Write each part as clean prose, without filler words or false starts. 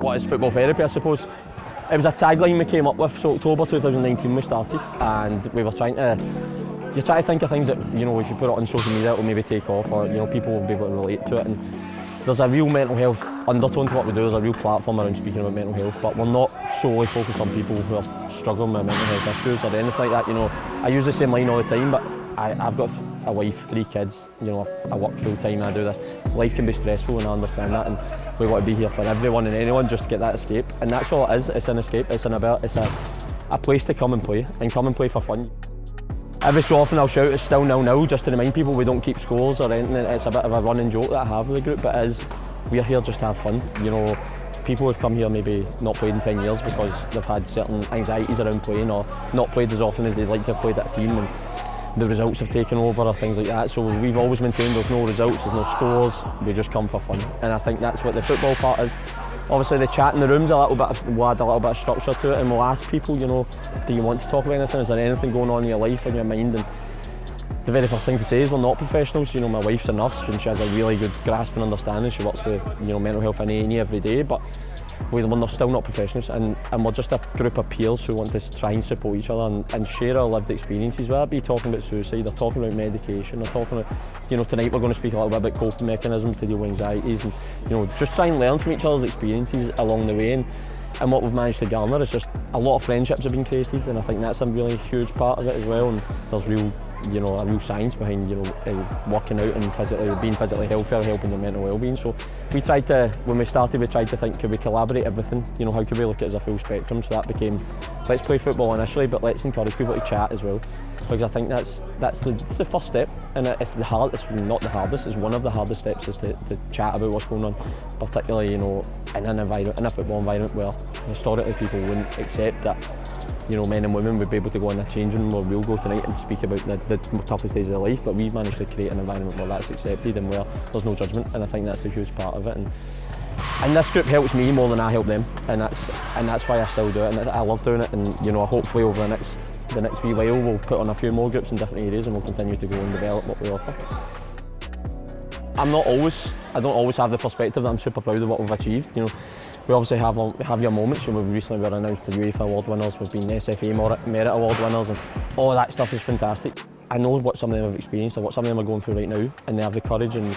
what is football therapy, I suppose. It was a tagline we came up with, so October 2019 we started, and we were trying to think of things that, you know, if you put it on social media it will maybe take off, or, you know, people will be able to relate to it. And there's a real mental health undertone to what we do. There's a real platform around speaking about mental health, but we're not solely focused on people who are struggling with mental health issues or anything like that. You know, I use the same line all the time, but I've got a wife, 3 kids, you know, I work full time and I do this. Life can be stressful and I understand that, and we want to be here for everyone and anyone just to get that escape. And that's all it is, it's an escape, it's a place to come and play for fun. Every so often I'll shout it's still 0-0 just to remind people we don't keep scores or anything. It's a bit of a running joke that I have with the group, but it is, we're here just to have fun. You know, people have come here maybe not played in 10 years because they've had certain anxieties around playing or not played as often as they'd like to have played at a team, and the results have taken over or things like that. So we've always maintained there's no results, there's no scores, we just come for fun. And I think that's what the football part is. Obviously the chat in the room's we'll add a little bit of structure to it, and we'll ask people, you know, do you want to talk about anything? Is there anything going on in your life, in your mind? And the very first thing to say is we're not professionals. You know, my wife's a nurse and she has a really good grasp and understanding. She works with, you know, mental health and A&E every day, but we're still not professionals, and we're just a group of peers who want to try and support each other and share our lived experiences, whether it be talking about suicide or talking about medication or talking about, you know, tonight we're going to speak a little bit about coping mechanisms to deal with anxieties, and, you know, just try and learn from each other's experiences along the way. And what we've managed to garner is just a lot of friendships have been created, and I think that's a really huge part of it as well. And there's real, you know, a real science behind, you know, working out and being physically healthy or helping your mental well-being. So we tried to, when we started, we tried to think, could we collaborate everything? You know, how could we look at it as a full spectrum? So that became, let's play football initially, but let's encourage people to chat as well, because I think that's the first step, and it's not the hardest. It's one of the hardest steps, is to chat about what's going on, particularly, you know, in a football environment where historically people wouldn't accept that, you know, men and women would be able to go in a changing room where we'll go tonight and speak about the toughest days of their life, but we've managed to create an environment where that's accepted and where there's no judgment, and I think that's a huge part of it. And this group helps me more than I help them, and that's why I still do it, and I love doing it. And, you know, hopefully over the next wee while we'll put on a few more groups in different areas, and we'll continue to go and develop what we offer. I don't always have the perspective that I'm super proud of what we've achieved. You know, we obviously have your moments. You know, we recently were announced the UEFA award winners, we've been SFA Merit Award winners, and all of that stuff is fantastic. I know what some of them have experienced and what some of them are going through right now, and they have the courage and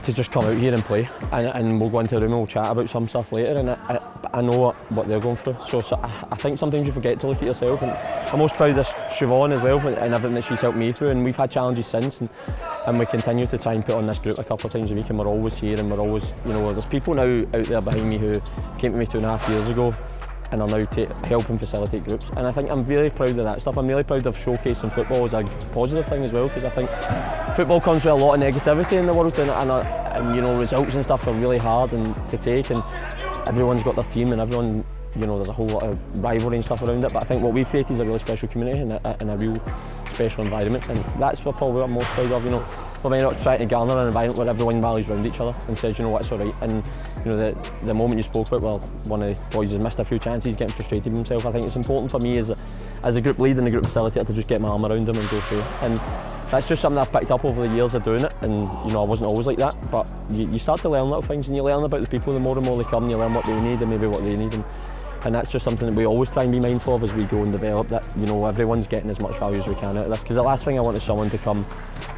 to just come out here and play. And we'll go into a room and we'll chat about some stuff later, and I know what they're going through. So I think sometimes you forget to look at yourself, and I'm most proud of Siobhan as well and everything that she's helped me through, and we've had challenges since, and we continue to try and put on this group a couple of times a week, and we're always here, and we're always, you know, there's people now out there behind me who came to me 2.5 years ago and are now helping facilitate groups, and I think I'm really proud of that stuff. I'm really proud of showcasing football as a positive thing as well, because I think football comes with a lot of negativity in the world, and you know, results and stuff are really hard to take, and everyone's got their team, and everyone, you know, there's a whole lot of rivalry and stuff around it, but I think what we've created is a really special community and a real special environment, and that's probably what I'm most proud of. You know, we're not trying to garner an environment where everyone rallies around each other and says, you know what, it's all right. And, you know, the moment you spoke about, well, one of the boys has missed a few chances, getting frustrated with himself, I think it's important for me as a group lead and a group facilitator to just get my arm around him and go through. And that's just something I've picked up over the years of doing it, and, you know, I wasn't always like that, but you start to learn little things, and you learn about the people, the more and more they come, you learn what they need and maybe what they need. And that's just something that we always try and be mindful of as we go and develop, that, you know, everyone's getting as much value as we can out of this, because the last thing I want is someone to come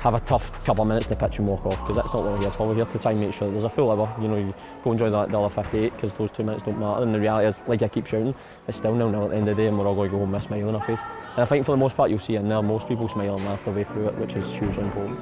have a tough couple of minutes to pitch and walk off, because that's not what we're here for. We're here to try and make sure that there's a full hour, you know, you go enjoy the other 58, because those 2 minutes don't matter, and the reality is, like I keep shouting, it's still 0-0 at the end of the day, and we're all going to go home with a smile on our face. And I think for the most part you'll see in there, most people smile and laugh their way through it, which is hugely important.